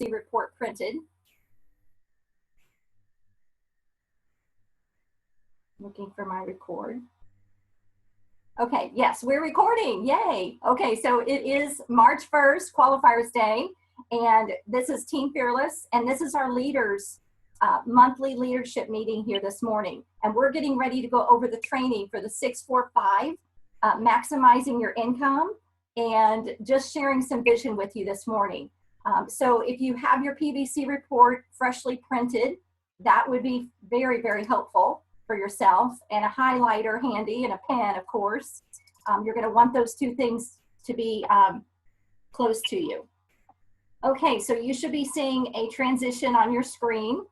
report printed. Looking for my record. Okay, yes, we're recording, yay. Okay, so it is March 1st, Qualifiers Day, and this is Team Fearless, and this is our leaders monthly leadership meeting here this morning. And we're getting ready to go over the training for the 645, maximizing your income, and just sharing some vision with you this morning. So if you have your PVC report freshly printed, that would be very, very helpful for yourself, and a highlighter handy and a pen, of course. You're going to want those two things to be close to you. Okay, so you should be seeing a transition on your screen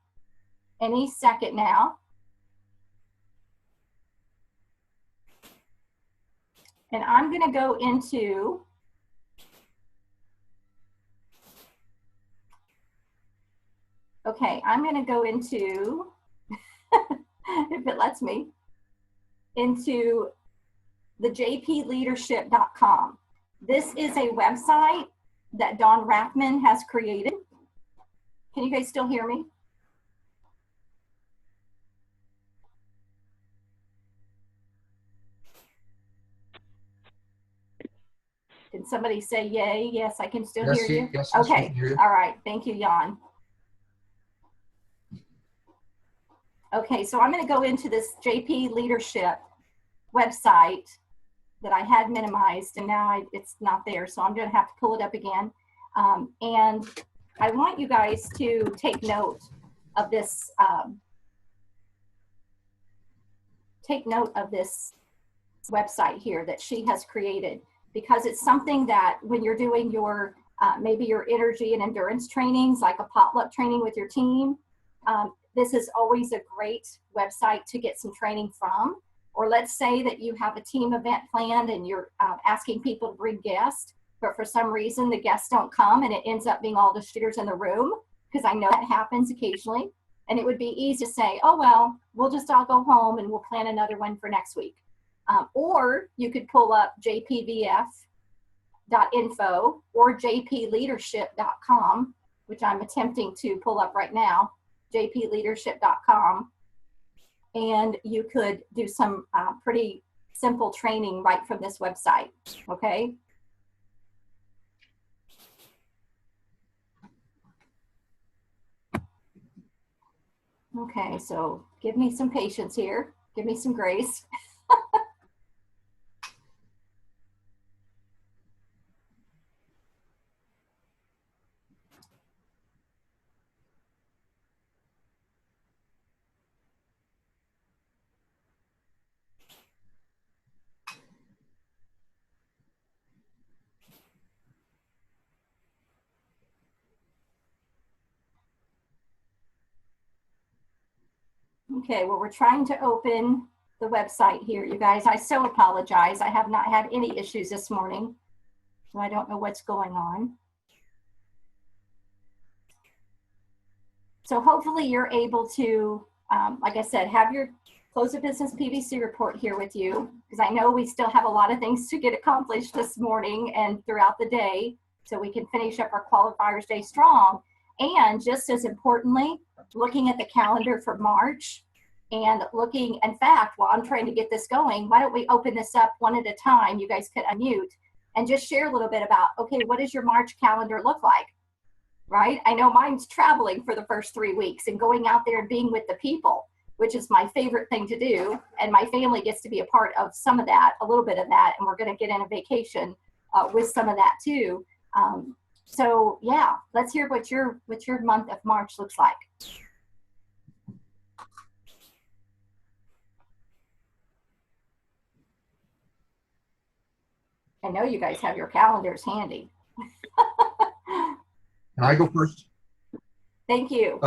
any second now. And I'm going to go into I'm going to go into if it lets me, into the jpleadership.com. This is a website that Don Rathman has created. Can you guys still hear me? Can somebody say yay? Yes, I can still hear you. Yes, okay, hear you. All right, thank you, Jan. Okay, so I'm going to go into this JP Leadership website that I had minimized, and now it's not there, so I'm going to have to pull it up again. And I want you guys to take note of this. Take note of this website here that she has created, because it's something that when you're doing your maybe your energy and endurance trainings, like a potluck training with your team, this is always a great website to get some training from. Or let's say that you have a team event planned and you're asking people to bring guests, but for some reason the guests don't come and it ends up being all the shooters in the room, because I know that happens occasionally. And it would be easy to say, oh, well, we'll just all go home and we'll plan another one for next week. Or you could pull up jpvf.info or jpleadership.com, which I'm attempting to pull up right now, jpleadership.com. And you could do some pretty simple training right from this website, okay? Okay, so give me some patience here. Give me some grace. Okay, well, we're trying to open the website here, you guys. I so apologize. I have not had any issues this morning, so I don't know what's going on. So hopefully you're able to, like I said, have your close of business PVC report here with you, because I know we still have a lot of things to get accomplished this morning and throughout the day, so we can finish up our Qualifiers Day strong. And just as importantly, looking at the calendar for March and looking, in fact, while I'm trying to get this going, why don't we open this up one at a time? You guys could unmute and just share a little bit about, okay, what does your March calendar look like, right? I know mine's traveling for the first 3 weeks and going out there and being with the people, which is my favorite thing to do. And my family gets to be a part of some of that, a little bit of that, and we're gonna get in a vacation with some of that too. So yeah, let's hear what your month of March looks like. I know you guys have your calendars handy. Can I go first? Thank you.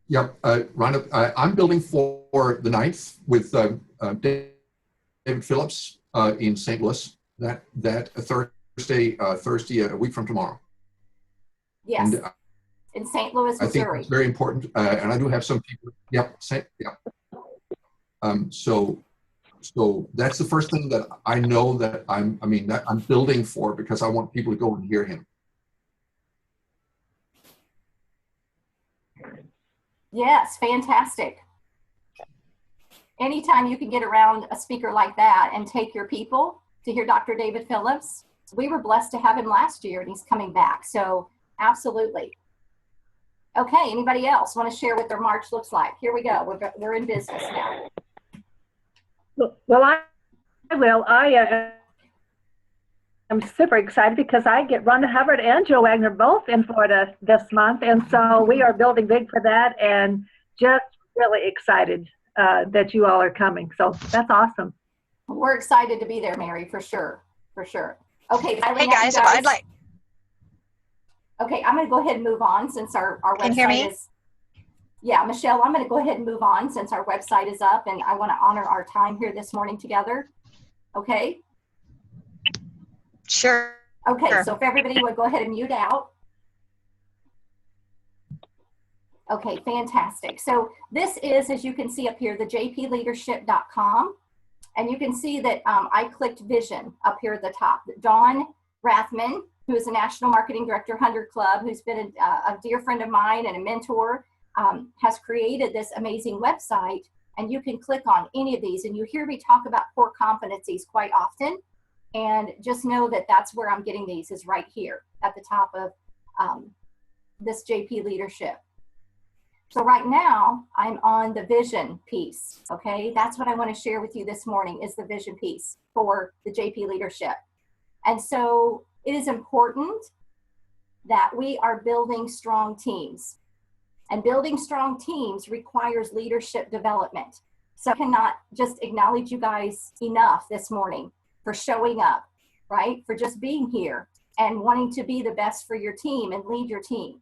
Yep, Rhonda, I'm building for the 9th with David Phillips in St. Louis. That Thursday, a week from tomorrow. Yes, and, in St. Louis, Missouri. I think it's very important, and I do have some people. Yep, So that's the first thing that I know that I'm building for, because I want people to go and hear him. Yes, fantastic. Anytime you can get around a speaker like that and take your people to hear Dr. David Phillips, we were blessed to have him last year and he's coming back. So absolutely. Okay, anybody else want to share what their March looks like? Here we go. We're in business now. Well, I will. I'm super excited because I get Rhonda Hubbard and Joe Wagner both in Florida this month. And so we are building big for that and just really excited that you all are coming. So that's awesome. We're excited to be there, Mary, for sure. For sure. Okay. Hey guys, if I'd like. Okay, I'm going to go ahead and move on since our website is. Yeah, Michelle, I'm going to go ahead and move on since our website is up and I want to honor our time here this morning together. Okay. Sure. Okay, sure. So if everybody would go ahead and mute out. Okay, fantastic. So this is, as you can see up here, the jpleadership.com. And you can see that I clicked vision up here at the top. Dawn Rathman, who is a National Marketing Director, 100 Club, who's been a dear friend of mine and a mentor, has created this amazing website. And you can click on any of these. And you hear me talk about core competencies quite often. And just know that that's where I'm getting these is right here at the top of this JP Leadership. So right now I'm on the vision piece. Okay, that's what I want to share with you this morning is the vision piece for the JP Leadership. And so it is important that we are building strong teams, and building strong teams requires leadership development. So I cannot just acknowledge you guys enough this morning for showing up, right? For just being here and wanting to be the best for your team and lead your team.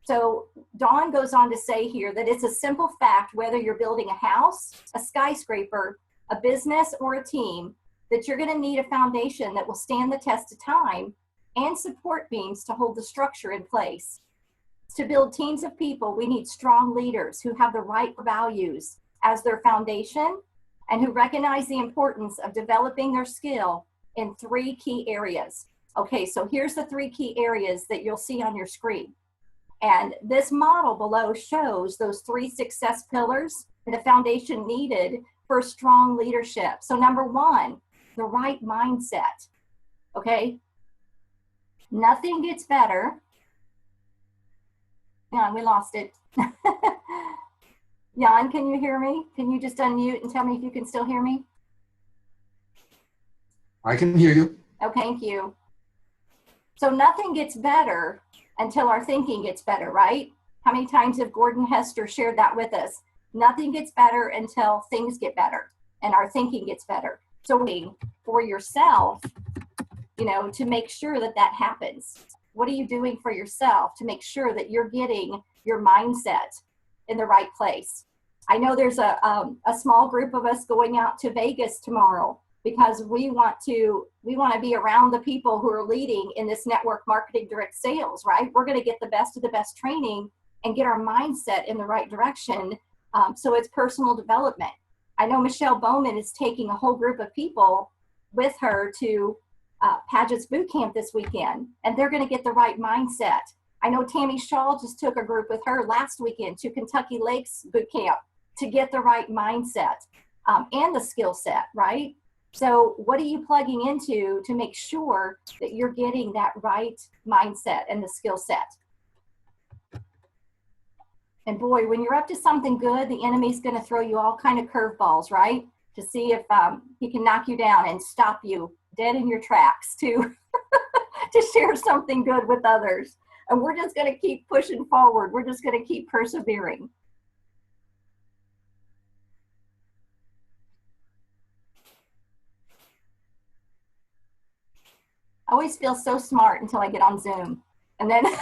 So Dawn goes on to say here that it's a simple fact, whether you're building a house, a skyscraper, a business, or a team, that you're going to need a foundation that will stand the test of time and support beams to hold the structure in place. To build teams of people, we need strong leaders who have the right values as their foundation and who recognize the importance of developing their skill in 3 key areas. Okay, so here's the 3 key areas that you'll see on your screen. And this model below shows those 3 success pillars and the foundation needed for strong leadership. So number 1, the right mindset. Okay, nothing gets better. Hang on, we lost it. Jan, can you hear me? Can you just unmute and tell me if you can still hear me? I can hear you. Oh, thank you. So nothing gets better until our thinking gets better, right? How many times have Gordon Hester shared that with us? Nothing gets better until things get better and our thinking gets better. So for yourself, you know, to make sure that that happens. What are you doing for yourself to make sure that you're getting your mindset in the right place? I know there's a small group of us going out to Vegas tomorrow because we want to be around the people who are leading in this network marketing direct sales, right? We're going to get the best of the best training and get our mindset in the right direction. So it's personal development. I know Michelle Bowman is taking a whole group of people with her to Paget's boot camp this weekend, and they're going to get the right mindset. I know Tammy Shaw just took a group with her last weekend to Kentucky Lakes boot camp to get the right mindset and the skill set, right? So what are you plugging into to make sure that you're getting that right mindset and the skill set? And boy, when you're up to something good, the enemy's going to throw you all kind of curveballs, right? To see if he can knock you down and stop you dead in your tracks to to share something good with others. And we're just going to keep pushing forward. We're just going to keep persevering. I always feel so smart until I get on Zoom. And then, and then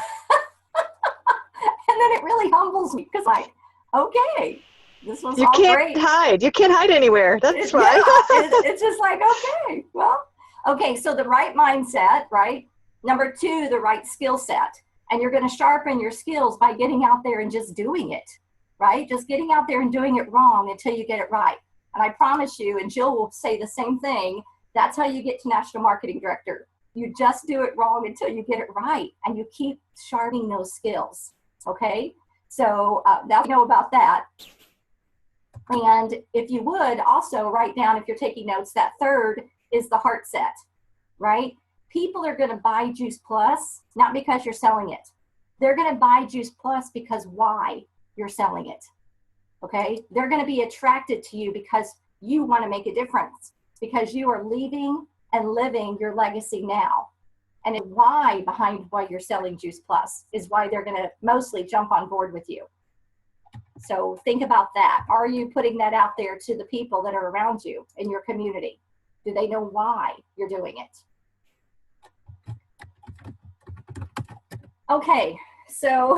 it really humbles me because like, okay, this was all great. You can't hide. You can't hide anywhere. That's why. Yeah, it's just like, okay, well, okay. So the right mindset, right? Number 2, the right skill set. And you're going to sharpen your skills by getting out there and just doing it, right? Just getting out there and doing it wrong until you get it right. And I promise you, and Jill will say the same thing, that's how you get to National Marketing Director. You just do it wrong until you get it right, and you keep sharpening those skills, okay? So now you know about that. And if you would also write down, if you're taking notes, that third is the heart set, right? People are going to buy Juice Plus, not because you're selling it. They're going to buy Juice Plus because why you're selling it, okay? They're going to be attracted to you because you want to make a difference, because you are leaving and living your legacy now. And why behind why you're selling Juice Plus is why they're going to mostly jump on board with you. So think about that. Are you putting that out there to the people that are around you in your community? Do they know why you're doing it? Okay, so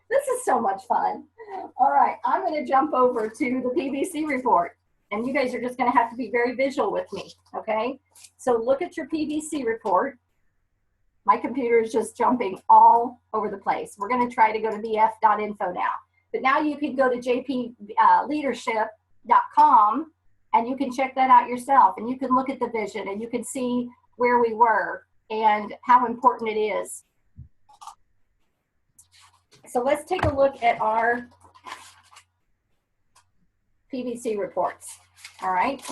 this is so much fun. All right, I'm going to jump over to the PVC report, and you guys are just going to have to be very visual with me, okay? So look at your PVC report. My computer is just jumping all over the place. We're going to try to go to bf.info now. But now you can go to jpleadership.com and you can check that out yourself, and you can look at the vision and you can see where we were and how important it is. So let's take a look at our PVC reports, all right?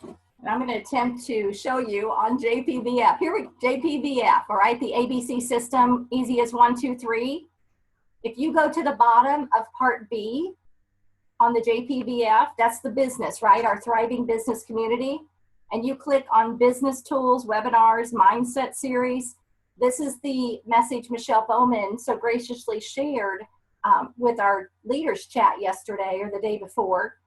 And I'm going to attempt to show you on JPVF. Here we go, JPVF, all right, the ABC system, easy as 1, 2, 3. If you go to the bottom of part B on the JPVF, that's the business, right, our thriving business community, and you click on business tools, webinars, mindset series. This is the message Michelle Bowman so graciously shared with our leaders chat yesterday or the day before.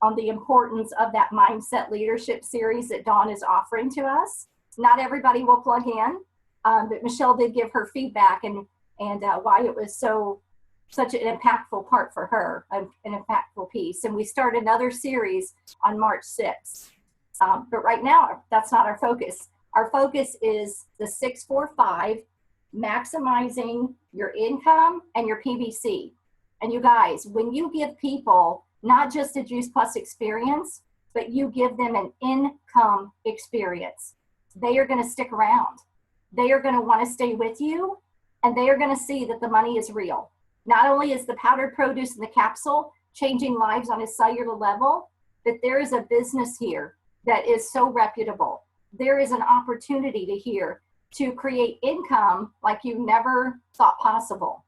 On the importance of that mindset leadership series that Dawn is offering to us. Not everybody will plug in, but Michelle did give her feedback and why it was such an impactful part for her, an impactful piece. And we start another series on March 6th. But right now, that's not our focus. Our focus is the 645, maximizing your income and your PVC. And you guys, when you give people not just a Juice Plus experience, but you give them an income experience, they are going to stick around. They are going to want to stay with you, and they are going to see that the money is real. Not only is the powdered produce in the capsule changing lives on a cellular level, but there is a business here that is so reputable. There is an opportunity to here to create income like you never thought possible.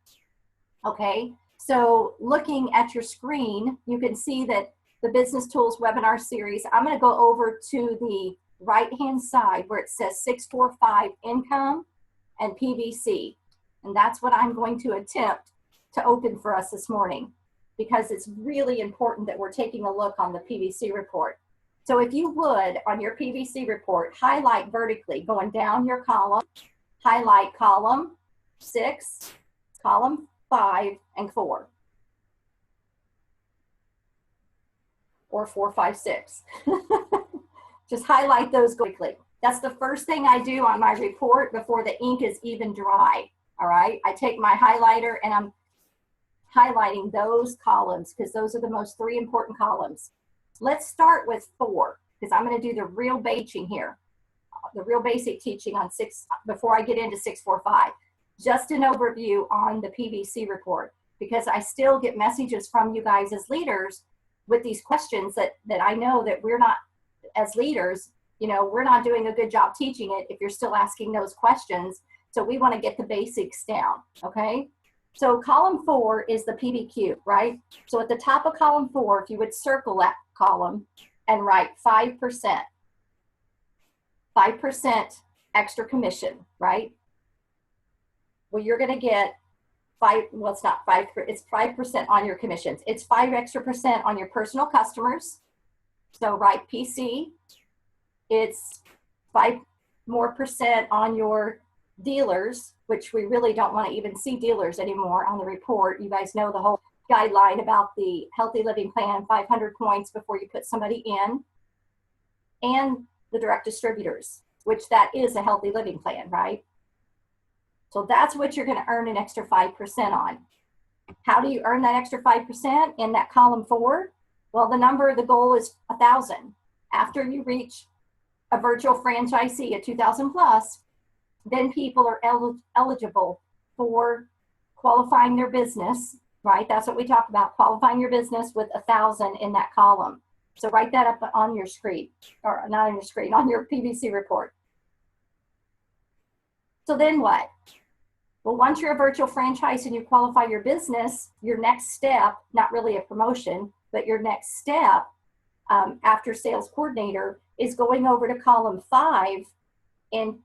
Okay? So looking at your screen, you can see that the Business Tools webinar series, I'm going to go over to the right-hand side where it says 645 income and PVC. And that's what I'm going to attempt to open for us this morning, because it's really important that we're taking a look on the PVC report. So if you would, on your PVC report, highlight vertically, going down your column, highlight column 6, column 5, and 4. Or 4, 5, 6. Just highlight those quickly. That's the first thing I do on my report before the ink is even dry. All right. I take my highlighter and I'm highlighting those columns because those are the most 3 important columns. Let's start with 4 because I'm going to do the real teaching here. The real basic teaching on 6 before I get into 645. Just an overview on the PVC report, because I still get messages from you guys as leaders with these questions that I know that we're not, as leaders, you know, we're not doing a good job teaching it if you're still asking those questions. So we want to get the basics down, okay? So column 4 is the PVQ, right? So at the top of column 4, if you would circle that column and write 5%, 5% extra commission, right? Well, you're going to get 5, well, it's not 5, it's 5% on your commissions. It's 5 extra % on your personal customers. So write PC. It's 5 more % on your dealers, which we really don't want to even see dealers anymore on the report. You guys know the whole guideline about the healthy living plan, 500 points before you put somebody in, and the direct distributors, which that is a healthy living plan, right? So that's what you're going to earn an extra 5% on. How do you earn that extra 5% in that column 4? Well, the goal is 1,000. After you reach a virtual franchisee at 2,000 plus, then people are eligible for qualifying their business, right? That's what we talk about, qualifying your business with 1,000 in that column. So write that up on your screen, or not on your screen, on your PBC report. So then what? Well, once you're a virtual franchise and you qualify your business, your next step, not really a promotion, but your next step after sales coordinator is going over to column 5 in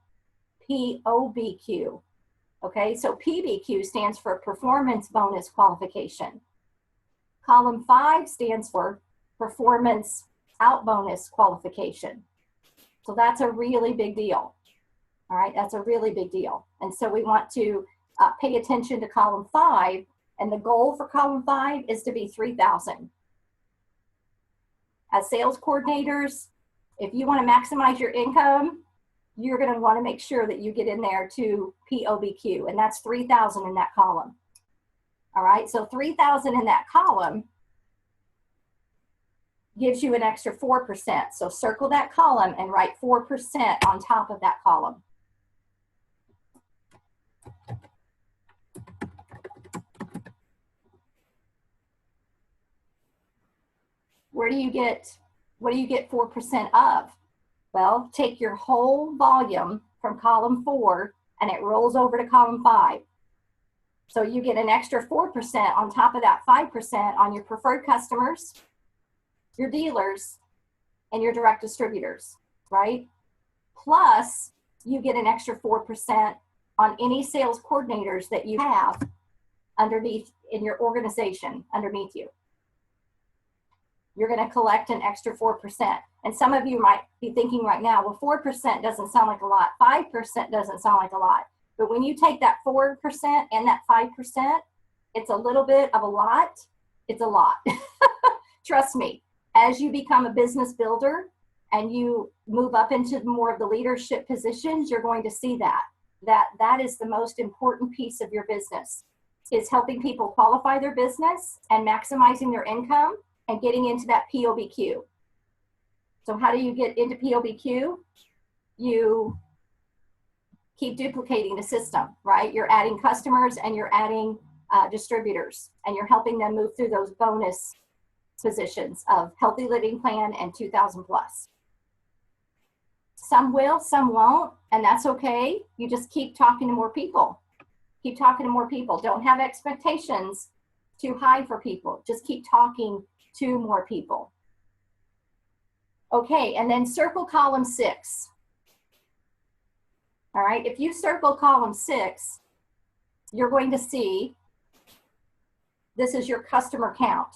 POBQ. Okay, so PBQ stands for performance bonus qualification. Column 5 stands for performance out bonus qualification. So that's a really big deal. All right, that's a really big deal. And so we want to pay attention to column 5, and the goal for column 5 is to be 3,000. As sales coordinators, if you want to maximize your income, you're going to want to make sure that you get in there to POBQ, and that's 3,000 in that column. All right, so 3,000 in that column gives you an extra 4%. So circle that column and write 4% on top of that column. What do you get 4% of? Well, take your whole volume from column 4 and it rolls over to column 5. So you get an extra 4% on top of that 5% on your preferred customers, your dealers, and your direct distributors, right? Plus, you get an extra 4% on any sales coordinators that you have underneath in your organization underneath you. You're going to collect an extra 4%. And some of you might be thinking right now, well, 4% doesn't sound like a lot. 5% doesn't sound like a lot. But when you take that 4% and that 5%, it's a little bit of a lot. It's a lot. Trust me, as you become a business builder and you move up into more of the leadership positions, you're going to see that is the most important piece of your business, is helping people qualify their business and maximizing their income and getting into that POBQ. So how do you get into POBQ? You keep duplicating the system, right? You're adding customers and you're adding distributors, and you're helping them move through those bonus positions of Healthy Living Plan and 2,000 plus. Some will, some won't, and that's okay. You just keep talking to more people. Keep talking to more people. Don't have expectations too high for people. Just keep talking to more people. Okay, and then circle column 6. All right, if you circle column 6, you're going to see this is your customer count.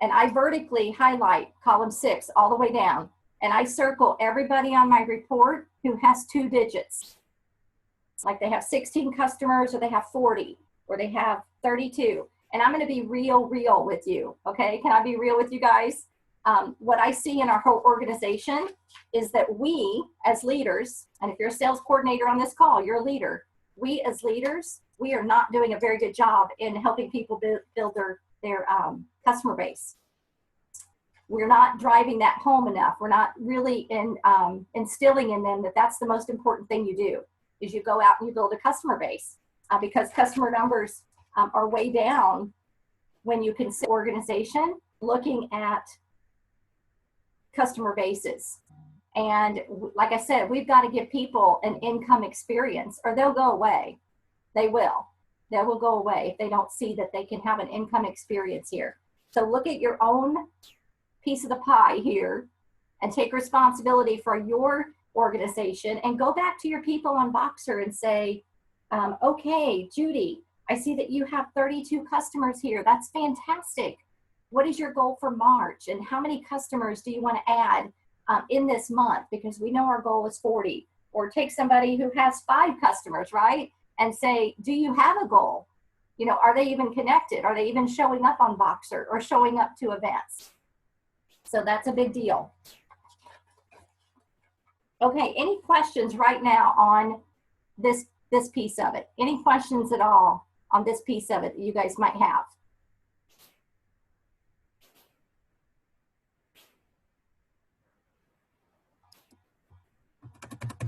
And I vertically highlight column 6 all the way down. And I circle everybody on my report who has 2 digits. Like they have 16 customers, or they have 40, or they have 32. And I'm going to be real with you, okay? Can I be real with you guys? What I see in our whole organization is that we as leaders, and if you're a sales coordinator on this call, you're a leader. We as leaders, we are not doing a very good job in helping people build their customer base. We're not driving that home enough. We're not really instilling in them that that's the most important thing you do, is you go out and you build a customer base, because customer numbers are way down when you consider organization looking at customer bases. And like I said, we've got to give people an income experience, or they'll go away. They will go away if they don't see that they can have an income experience here. So look at your own piece of the pie here and take responsibility for your organization, and go back to your people on Voxer and say, okay, Judy, I see that you have 32 customers here. That's fantastic. What is your goal for March? And how many customers do you want to add in this month? Because we know our goal is 40. Or take somebody who has 5 customers, right? And say, do you have a goal? You know, are they even connected? Are they even showing up on Voxer or showing up to events? So that's a big deal. Okay, any questions right now on this piece of it? Any questions at all on this piece of it that you guys might have?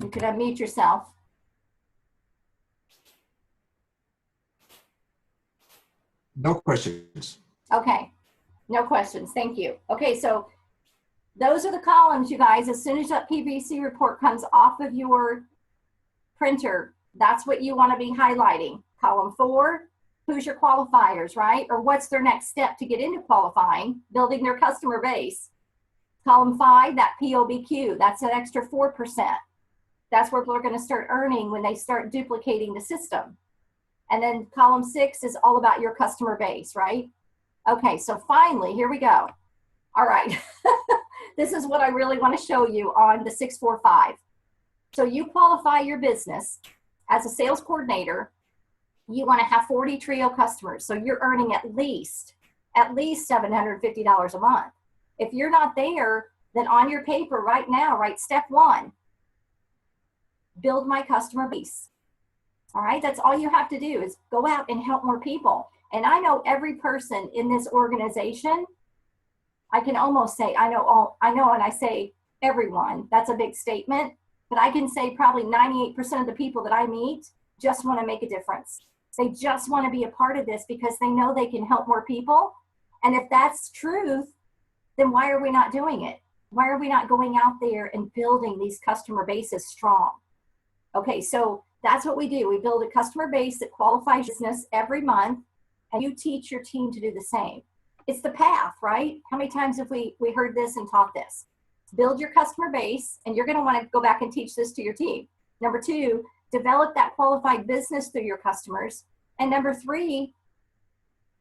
You can unmute yourself. No questions. Okay, no questions. Thank you. Okay, so those are the columns, you guys. As soon as that PVC report comes off of your printer, that's what you want to be highlighting. Column 4, who's your qualifiers, right? Or what's their next step to get into qualifying, building their customer base. Column 5, that POBQ, that's an extra 4%. That's where people are going to start earning when they start duplicating the system. And then column 6 is all about your customer base, right? Okay, so finally, here we go. All right, this is what I really want to show you on the 645. So you qualify your business as a sales coordinator. You want to have 40 Trio customers. So you're earning at least $750 a month. If you're not there, then on your paper right now, write step 1, build my customer base. All right, that's all you have to do is go out and help more people. And I know every person in this organization, I can almost say, I know, and I say everyone, that's a big statement, but I can say probably 98% of the people that I meet just want to make a difference. They just want to be a part of this because they know they can help more people. And if that's truth, then why are we not doing it? Why are we not going out there and building these customer bases strong? Okay, so that's what we do. We build a customer base that qualifies business every month, and you teach your team to do the same. It's the path, right? How many times have we heard this and taught this? Build your customer base, and you're going to want to go back and teach this to your team. Number 2, develop that qualified business through your customers. And number 3,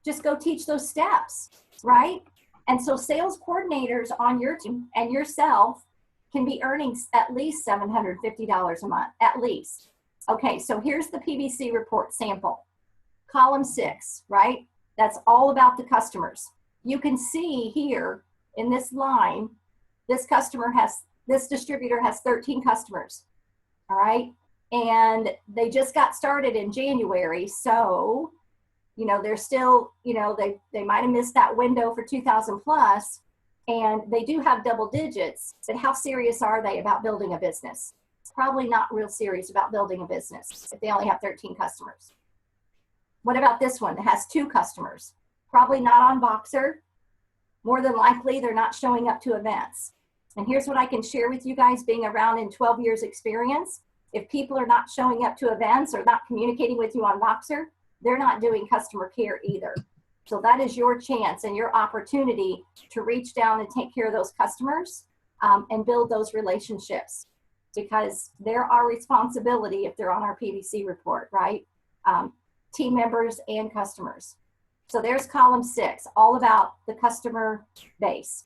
just go teach those steps, right? And so sales coordinators on your team and yourself can be earning at least $750 a month, at least. Okay, so here's the PVC report sample. Column 6, right? That's all about the customers. You can see here in this line, this distributor has 13 customers, all right? And they just got started in January, so, you know, they're still, you know, they might have missed that window for 2,000 plus, and they do have double digits, but how serious are they about building a business? Probably not real serious about building a business if they only have 13 customers. What about this one that has 2 customers? Probably not on Voxer. More than likely, they're not showing up to events. And here's what I can share with you guys, being around in 12 years experience. If people are not showing up to events or not communicating with you on Voxer, they're not doing customer care either. So that is your chance and your opportunity to reach down and take care of those customers and build those relationships, because they're our responsibility if they're on our PVC report, right? Team members and customers. So there's column 6, all about the customer base.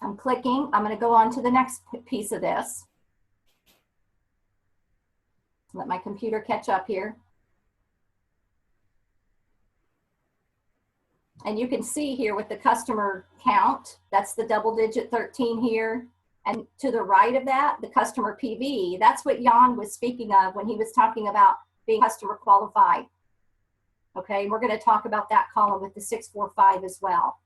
I'm clicking. I'm going to go on to the next piece of this. Let my computer catch up here. And you can see here with the customer count, that's the double digit 13 here. And to the right of that, the customer PV, that's what Jan was speaking of when he was talking about being customer qualified. Okay, we're going to talk about that column with the 645 as well.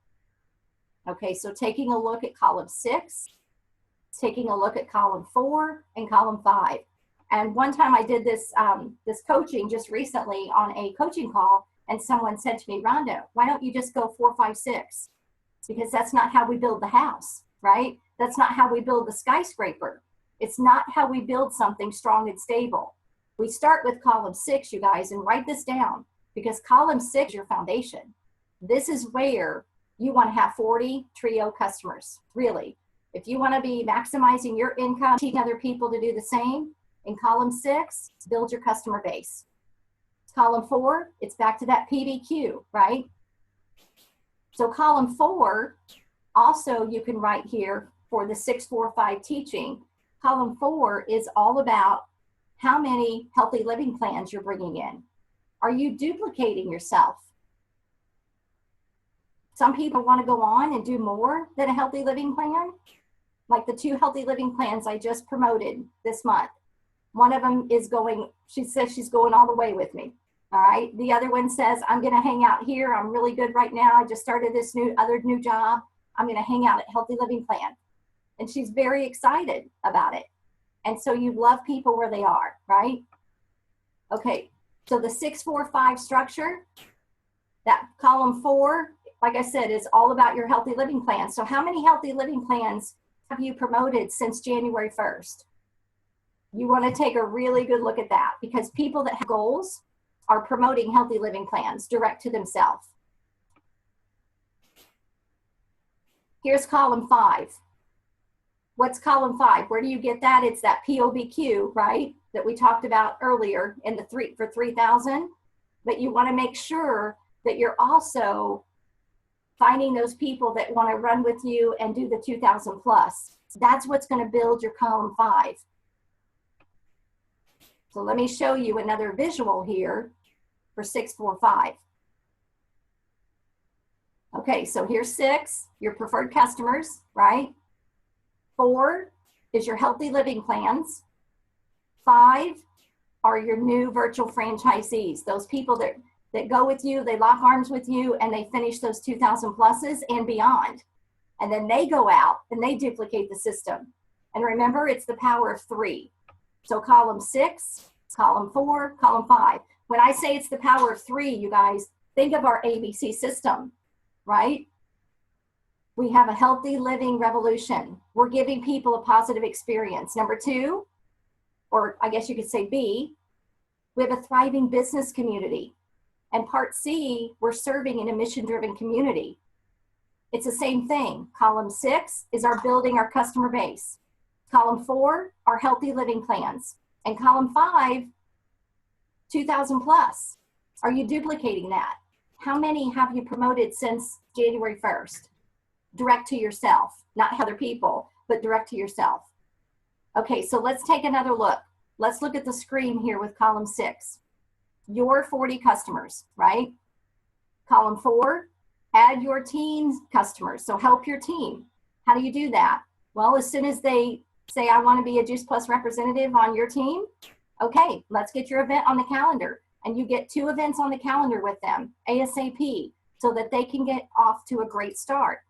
Okay, so taking a look at column 6, taking a look at column 4 and column 5. And one time I did this, this coaching just recently on a coaching call, and someone said to me, Rhonda, why don't you just go 4, 5, 6? Because that's not how we build the house, right? That's not how we build the skyscraper. It's not how we build something strong and stable. We start with column 6, you guys, and write this down, because column 6 is your foundation. This is where you want to have 40 Trio customers, really. If you want to be maximizing your income, teaching other people to do the same, in column 6, build your customer base. Column 4, it's back to that PVQ, right? So column 4, also you can write here for the 645 teaching. Column 4 is all about how many healthy living plans you're bringing in. Are you duplicating yourself? Some people want to go on and do more than a healthy living plan. Like the 2 healthy living plans I just promoted this month. One of them is going, she says she's going all the way with me. All right. The other one says, I'm going to hang out here. I'm really good right now. I just started this new job. I'm going to hang out at Healthy Living Plan. And and she's very excited about it. And so you love people where they are, right? Okay, so the 6-4-5 structure, that column 4, like I said, is all about your healthy living plan. So how many healthy living plans have you promoted since January 1st? You want to take a really good look at that, because people that have goals are promoting healthy living plans direct to themselves. Here's column 5. What's column 5? Where do you get that? It's that POBQ, right? That we talked about earlier in the for 3,000. But you want to make sure that you're also finding those people that want to run with you and do the 2,000 plus. That's what's going to build your column 5. So let me show you another visual here for 6-4-5. Okay, so here's 6, your preferred customers, right? 4 is your healthy living plans. 5 are your new virtual franchisees, those people that go with you, they lock arms with you, and they finish those 2,000 pluses and beyond. And then they go out and they duplicate the system. And remember, it's the power of 3. So column 6, column 4, column 5. When I say it's the power of 3, you guys, think of our ABC system, right? We have a healthy living revolution. We're giving people a positive experience. Number 2, or I guess you could say B, we have a thriving business community. And part C, we're serving in a mission-driven community. It's the same thing. Column 6 is our building our customer base. Column 4, our healthy living plans. And column 5, 2,000 plus. Are you duplicating that? How many have you promoted since January 1st? Direct to yourself, not other people, but direct to yourself. Okay, so let's take another look. Let's look at the screen here with column 6. Your 40 customers, right? Column 4, add your team's customers. So help your team. How do you do that? Well, as soon as they say, I want to be a Juice Plus representative on your team, okay, let's get your event on the calendar. And you get 2 events on the calendar with them, ASAP, so that they can get off to a great start.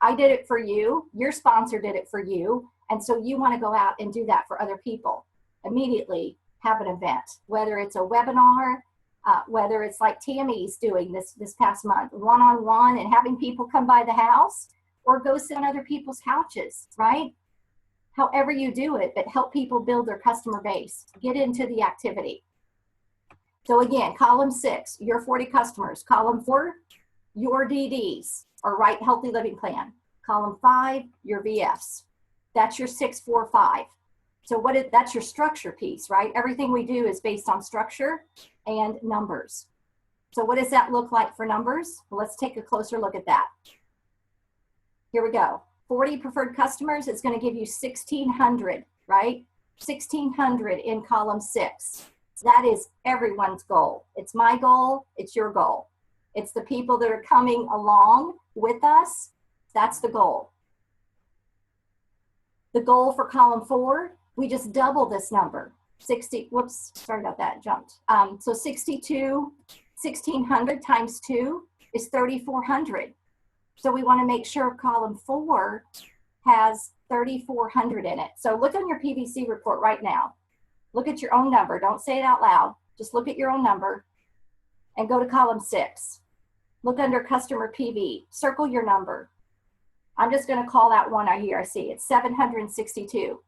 I did it for you, your sponsor did it for you, and so you want to go out and do that for other people. Immediately have an event, whether it's a webinar, whether it's like Tammy's doing this past month, one-on-one, and having people come by the house, or go sit on other people's couches, right? However you do it, but help people build their customer base. Get into the activity. So again, column 6, your 40 customers. Column 4, your DDs, or right healthy living plan. Column 5, your VFs. That's your 6-4-5. So that's your structure piece, right? Everything we do is based on structure and numbers. So what does that look like for numbers? Well, let's take a closer look at that. Here we go. 40 preferred customers is going to give you 1,600, right? 1,600 in column 6. That is everyone's goal. It's my goal. It's your goal. It's the people that are coming along with us. That's the goal. The goal for column 4, we just double this number. 60, whoops, sorry about that, jumped. So 1,600 times 2 is 3,400. So we want to make sure column 4 has 3,400 in it. So look on your PVC report right now. Look at your own number. Don't say it out loud. Just look at your own number and go to column 6. Look under customer PV. Circle your number. I'm just going to call that one right here. I see it's 762.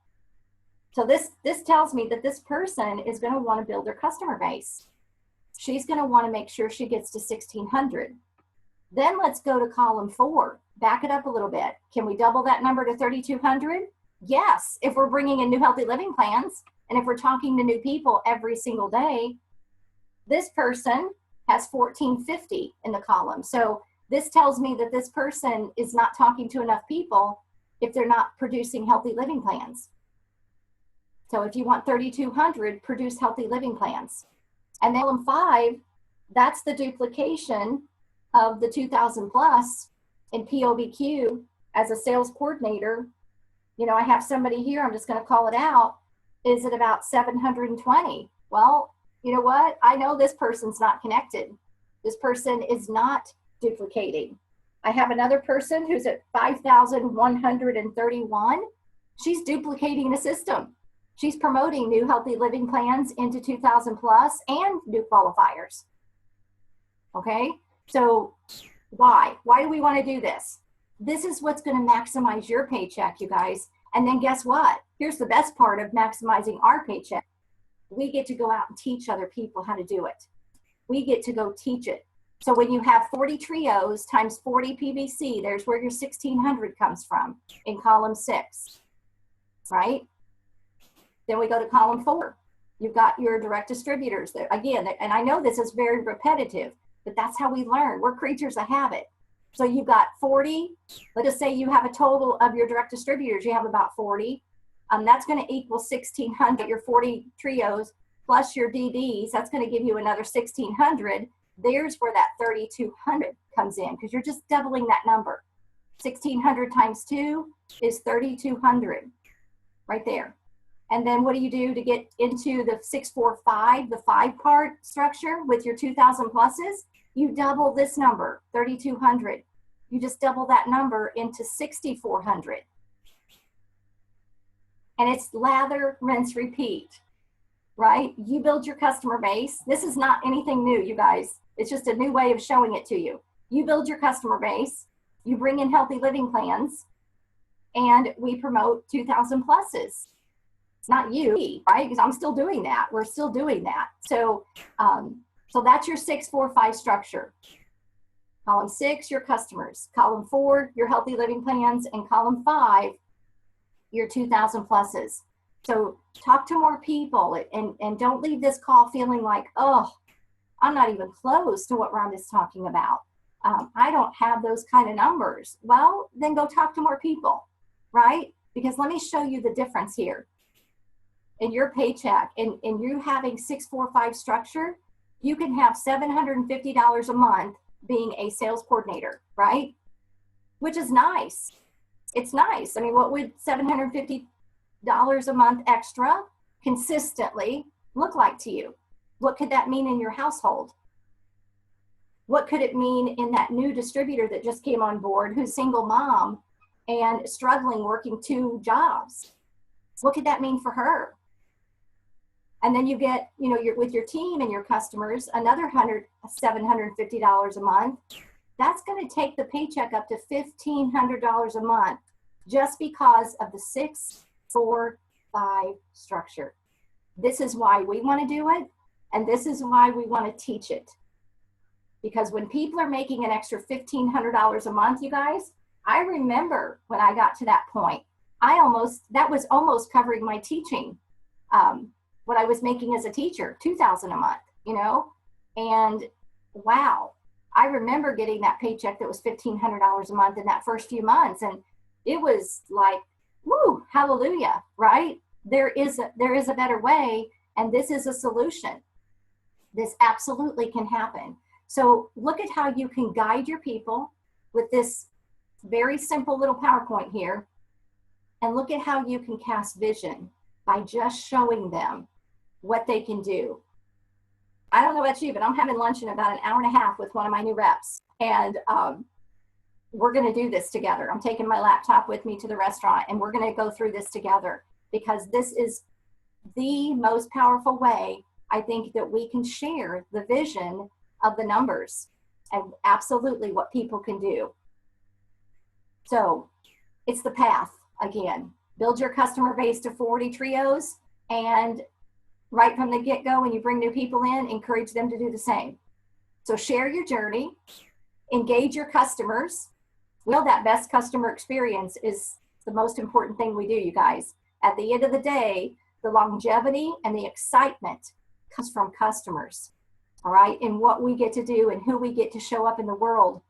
So this tells me that this person is going to want to build their customer base. She's going to want to make sure she gets to 1,600. Then let's go to column 4. Back it up a little bit. Can we double that number to 3,200? Yes, if we're bringing in new healthy living plans and if we're talking to new people every single day. This person has 1,450 in the column. So this tells me that this person is not talking to enough people if they're not producing healthy living plans. So if you want 3,200, produce healthy living plans. And then column 5, that's the duplication of the 2,000 plus in POBQ as a sales coordinator. You know, I have somebody here, I'm just going to call it out. Is it about 720? Well, you know what? I know this person's not connected. This person is not duplicating. I have another person who's at 5,131. She's duplicating the system. She's promoting new healthy living plans into 2000 plus and new qualifiers. Okay, so why do we want to do this? This is what's going to maximize your paycheck, you guys. And then guess what? Here's the best part of maximizing our paycheck. We get to go out and teach other people how to do it. We get to go teach it. So when you have 40 trios times 40 PVC, there's where your 1600 comes from in column 6, right? Then we go to column 4. You've got your direct distributors there. Again, and I know this is very repetitive, but that's how we learn. We're creatures of habit. So you've got 40, let us say you have a total of your direct distributors, you have about 40. That's going to equal 1600, your 40 trios plus your DDs, that's going to give you another 1600. There's where that 3200 comes in because you're just doubling that number. 1600 times 2 is 3200 right there. And then what do you do to get into the 645, the 5-part structure with your 2000 pluses? You double this number, 3200. You just double that number into 6400. And it's lather, rinse, repeat, right? You build your customer base. This is not anything new, you guys. It's just a new way of showing it to you. You build your customer base, you bring in healthy living plans, and we promote 2000 pluses. It's not you, right? Because I'm still doing that. We're still doing that. So, so that's your 645 structure. Column 6, your customers. Column 4, your healthy living plans. And column 5, your 2000 pluses. So talk to more people and don't leave this call feeling like, oh, I'm not even close to what Rhonda's talking about. I don't have those kind of numbers. Well, then go talk to more people, right? Because let me show you the difference here. In your paycheck, in you having 645 structure, you can have $750 a month being a sales coordinator, right? Which is nice. It's nice. I mean, what would $750 a month extra consistently look like to you? What could that mean in your household? What could it mean in that new distributor that just came on board who's single mom and struggling working 2 jobs? What could that mean for her? And then you get, you know, with your team and your customers, another $750 a month. That's going to take the paycheck up to $1,500 a month just because of the 645 structure. This is why we want to do it, and this is why we want to teach it. Because when people are making an extra $1,500 a month, you guys, I remember when I got to that point, that was almost covering my teaching. What I was making as a teacher, $2,000 a month, you know, and wow, I remember getting that paycheck that was $1,500 a month in that first few months, and it was like, woo, hallelujah, right? There is a better way, and this is a solution. This absolutely can happen. So look at how you can guide your people with this very simple little PowerPoint here, and look at how you can cast vision by just showing them what they can do. I don't know about you, but I'm having lunch in about an hour and a half with one of my new reps. And we're going to do this together. I'm taking my laptop with me to the restaurant, and we're going to go through this together because this is the most powerful way I think that we can share the vision of the numbers and absolutely what people can do. So it's the path again. Build your customer base to 40 trios, and right from the get-go, when you bring new people in, encourage them to do the same. So share your journey, engage your customers. We know that best customer experience is the most important thing we do, you guys. At the end of the day, the longevity and the excitement comes from customers, all right? And what we get to do and who we get to show up in the world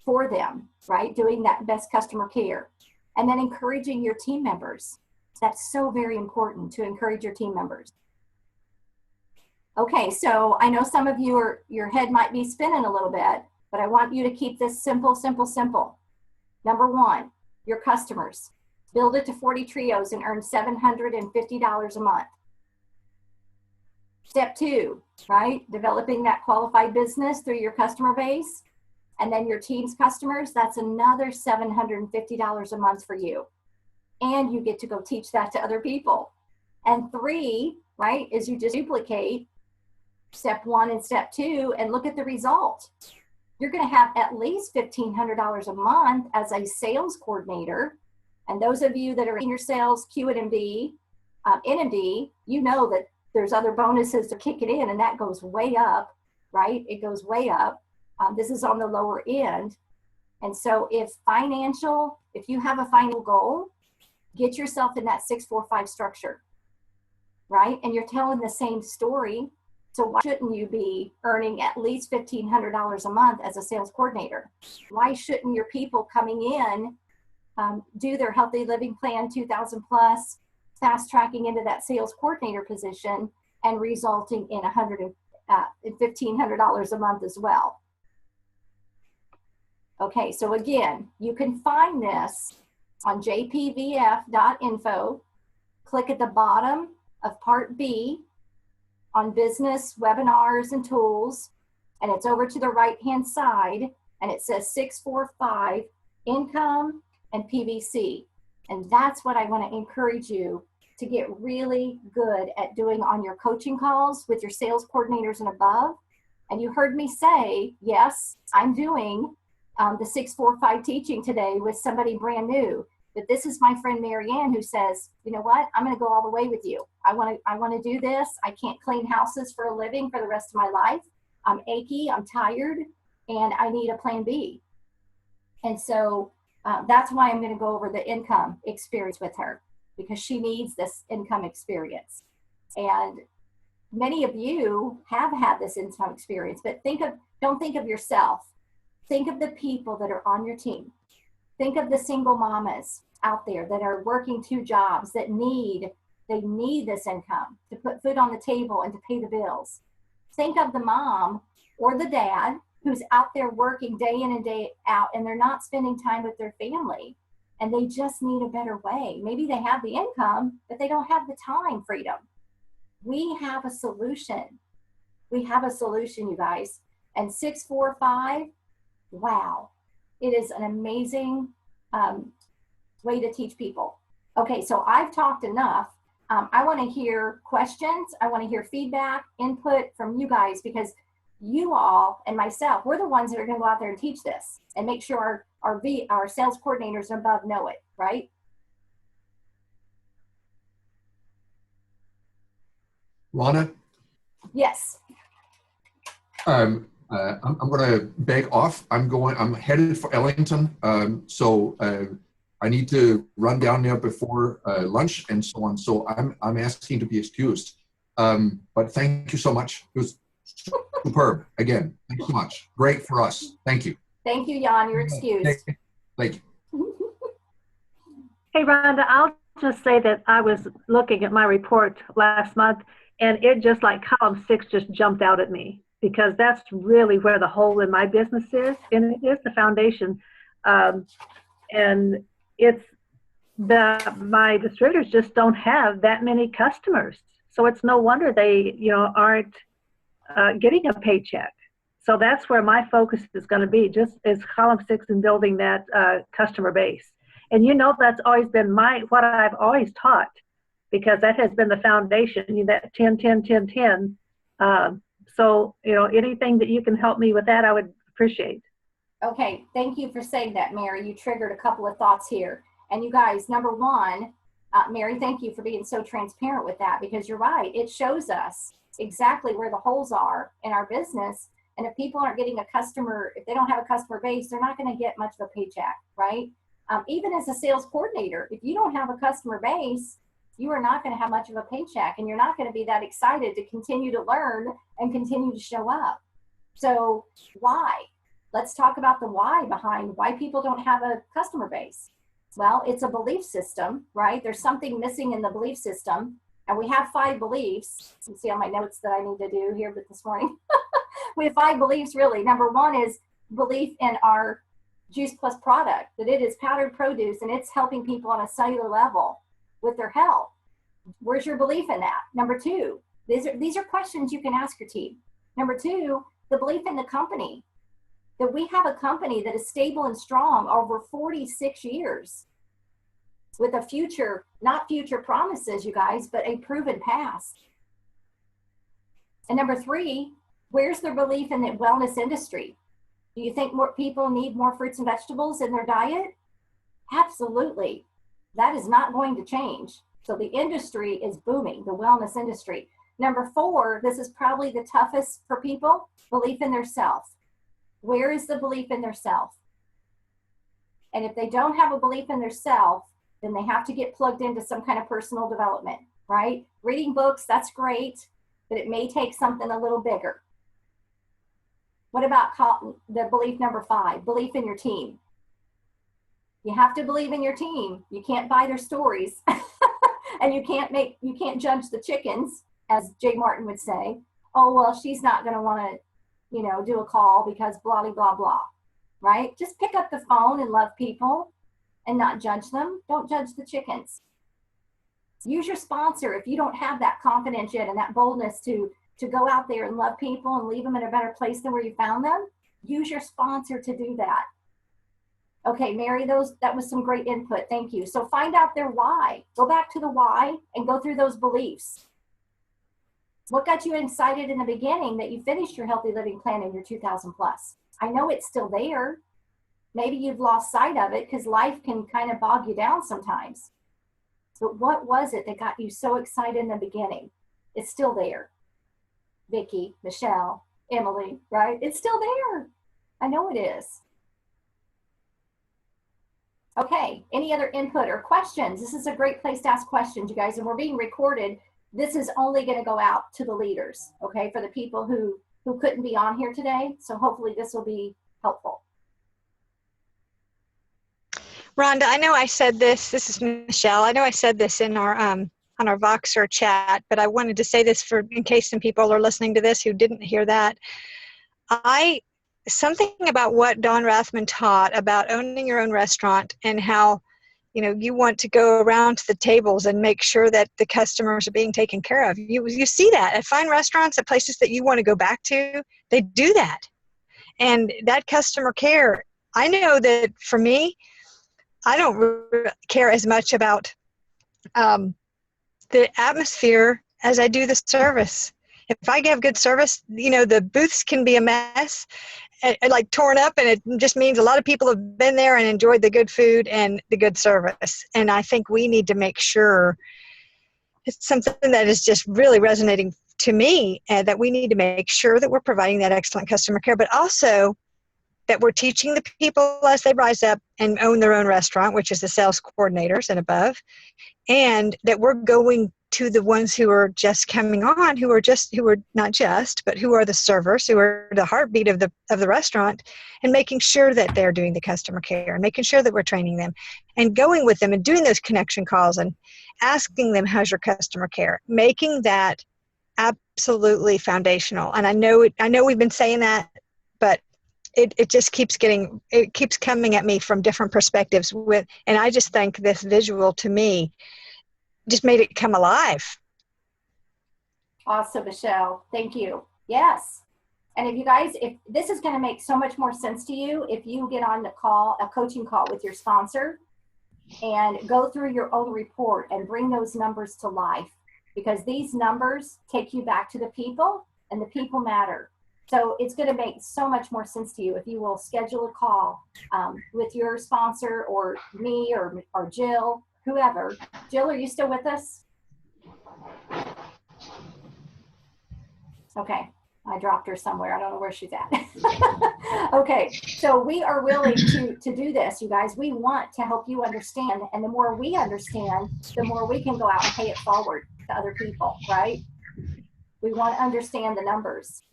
for them, right? Doing that best customer care. And then encouraging your team members. That's so very important, to encourage your team members. Okay, so I know some of you your head might be spinning a little bit, but I want you to keep this simple, simple, simple. Number 1, your customers. Build it to 40 trios and earn $750 a month. Step 2, right? Developing that qualified business through your customer base. And then your team's customers, that's another $750 a month for you. and you get to go teach that to other people. And 3, right, is you just duplicate step 1 and step 2 and look at the result. You're going to have at least $1,500 a month as a sales coordinator. And those of you that are in your sales, Q and MD, NMD, you know that there's other bonuses to kick it in, and that goes way up, right? It goes way up. This is on the lower end. And so if you have a final goal, get yourself in that 6-4-5 structure, right? And you're telling the same story. So why shouldn't you be earning at least $1,500 a month as a sales coordinator? Why shouldn't your people coming in do their healthy living plan 2,000 plus, fast tracking into that sales coordinator position and resulting in $1,500 a month as well? Okay, so again, you can find this on jpvf.info. Click at the bottom of part B on business, webinars, and tools, and it's over to the right-hand side, and it says 645 income and PVC. And that's what I want to encourage you to get really good at doing on your coaching calls with your sales coordinators and above. And you heard me say, yes, I'm doing the 645 teaching today with somebody brand new. But this is my friend Marianne who says, you know what, I'm going to go all the way with you. I want to do this. I can't clean houses for a living for the rest of my life. I'm achy, I'm tired, and I need a plan B. And so that's why I'm going to go over the income experience with her, because she needs this income experience. And many of you have had this income experience, but don't think of yourself. Think of the people that are on your team. Think of the single mamas out there that are working 2 jobs that need this income to put food on the table and to pay the bills. Think of the mom or the dad who's out there working day in and day out, and they're not spending time with their family, and they just need a better way. Maybe they have the income, but they don't have the time freedom. We have a solution. We have a solution, you guys. And 645, wow. It is an amazing way to teach people. Okay, so I've talked enough. I want to hear questions. I want to hear feedback, input from you guys, because you all and myself, we're the ones that are going to go out there and teach this and make sure our sales coordinators and above know it, right? Rhonda? Yes. I'm going to beg off. I'm headed for Ellington. So I need to run down there before lunch and so on. So I'm asking to be excused. But thank you so much. It was superb. Again, thanks so much. Great for us. Thank you. Thank you, Jan. You're excused. Thank you. Hey, Rhonda, I'll just say that I was looking at my report last month, and it just like column 6 just jumped out at me, because that's really where the hole in my business is, and it is the foundation. And it's my distributors just don't have that many customers. So it's no wonder they, aren't getting a paycheck. So that's where my focus is going to be, just as column 6 in building that customer base. And that's always been what I've always taught, because that has been the foundation, that 10, 10, 10, 10. So, anything that you can help me with that, I would appreciate. Okay, thank you for saying that, Mary. You triggered a couple of thoughts here. And you guys, number one, Mary, thank you for being so transparent with that, because you're right. It shows us exactly where the holes are in our business. And if people aren't getting if they don't have a customer base, they're not going to get much of a paycheck, right? Even as a sales coordinator, if you don't have a customer base, you are not going to have much of a paycheck, and you're not going to be that excited to continue to learn and continue to show up. So why? Let's talk about the why behind why people don't have a customer base. Well, it's a belief system, right? There's something missing in the belief system. And we have 5 beliefs. You can see on my notes that I need to do here this morning. We have 5 beliefs, really. Number 1 is belief in our Juice Plus product, that it is powdered produce and it's helping people on a cellular level with their health. Where's your belief in that? Number 2, these are questions you can ask your team. Number 2, the belief in the company, that we have a company that is stable and strong over 46 years. with a future, not future promises, you guys, but a proven past. And number 3, where's their belief in the wellness industry? Do you think more people need more fruits and vegetables in their diet? Absolutely. That is not going to change. So the industry is booming, the wellness industry. Number 4, this is probably the toughest for people, belief in their self. Where is the belief in their self? And if they don't have a belief in their self, then they have to get plugged into some kind of personal development, right? Reading books, that's great, but it may take something a little bigger. What about the belief number 5, belief in your team? You have to believe in your team. You can't buy their stories. And you can't judge the chickens, as Jay Martin would say. Oh, well, she's not going to want to, do a call because blah, blah, blah, blah, right? Just pick up the phone and love people and not judge them. Don't judge the chickens. Use your sponsor if you don't have that confidence yet and that boldness to go out there and love people and leave them in a better place than where you found them. Use your sponsor to do that. Okay, Mary, that was some great input. Thank you. So find out their why. Go back to the why and go through those beliefs. What got you excited in the beginning that you finished your healthy living plan in your 2000 plus? I know it's still there. Maybe you've lost sight of it because life can kind of bog you down sometimes. But what was it that got you so excited in the beginning? It's still there. Vicki, Michelle, Emily, right? It's still there. I know it is. Okay, any other input or questions? This is a great place to ask questions, you guys, and we're being recorded. This is only going to go out to the leaders, okay, for the people who couldn't be on here today. So hopefully this will be helpful. Rhonda, I know I said this is Michelle. I know I said this in our on our Voxer chat, but I wanted to say this in case some people are listening to this who didn't hear that. Something about what Don Rathman taught about owning your own restaurant and how, you want to go around to the tables and make sure that the customers are being taken care of. You see that at fine restaurants, at places that you want to go back to, they do that. And that customer care, I know that for me, I don't care as much about the atmosphere as I do the service. If I give good service, the booths can be a mess, like torn up, and it just means a lot of people have been there and enjoyed the good food and the good service. And I think we need to make sure, it's something that is just really resonating to me, that we need to make sure that we're providing that excellent customer care, but also that we're teaching the people as they rise up and own their own restaurant, which is the sales coordinators and above, and that we're going to the ones who are just coming on, who are the servers, who are the heartbeat of the restaurant, and making sure that they're doing the customer care and making sure that we're training them and going with them and doing those connection calls and asking them, how's your customer care? Making that absolutely foundational. And I know we've been saying that, but it just keeps coming at me from different perspectives and I just think this visual to me just made it come alive. Awesome, Michelle. Thank you. Yes. And if this is going to make so much more sense to you, if you get on a coaching call with your sponsor and go through your own report and bring those numbers to life, because these numbers take you back to the people and the people matter. So it's going to make so much more sense to you if you will schedule a call with your sponsor or me or Jill, whoever. Jill, are you still with us? Okay, I dropped her somewhere. I don't know where she's at. Okay, so we are willing to do this, you guys. We want to help you understand, and the more we understand, the more we can go out and pay it forward to other people, right? We want to understand the numbers.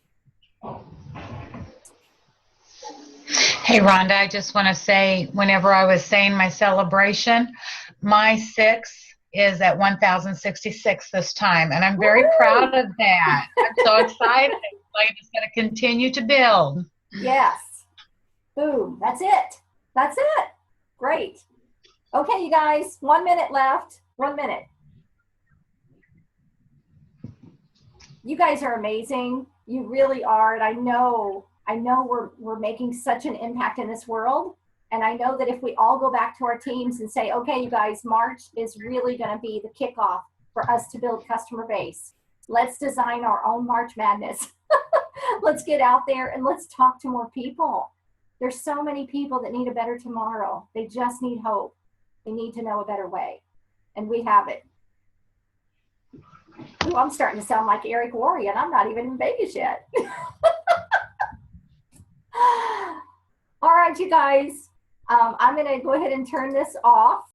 Hey, Rhonda, I just want to say, whenever I was saying my celebration, my 6 is at 1,066 this time, and I'm very proud of that. I'm so excited. Like, it's going to continue to build. Yes. Boom. That's it. That's it. Great. Okay, you guys, 1 minute left. 1 minute. You guys are amazing. You really are. And I know we're making such an impact in this world. And I know that if we all go back to our teams and say, okay, you guys, March is really going to be the kickoff for us to build customer base. Let's design our own March Madness. Let's get out there and let's talk to more people. There's so many people that need a better tomorrow. They just need hope. They need to know a better way. And we have it. Ooh, I'm starting to sound like Eric Worre, and I'm not even in Vegas yet. All right, you guys. I'm going to go ahead and turn this off.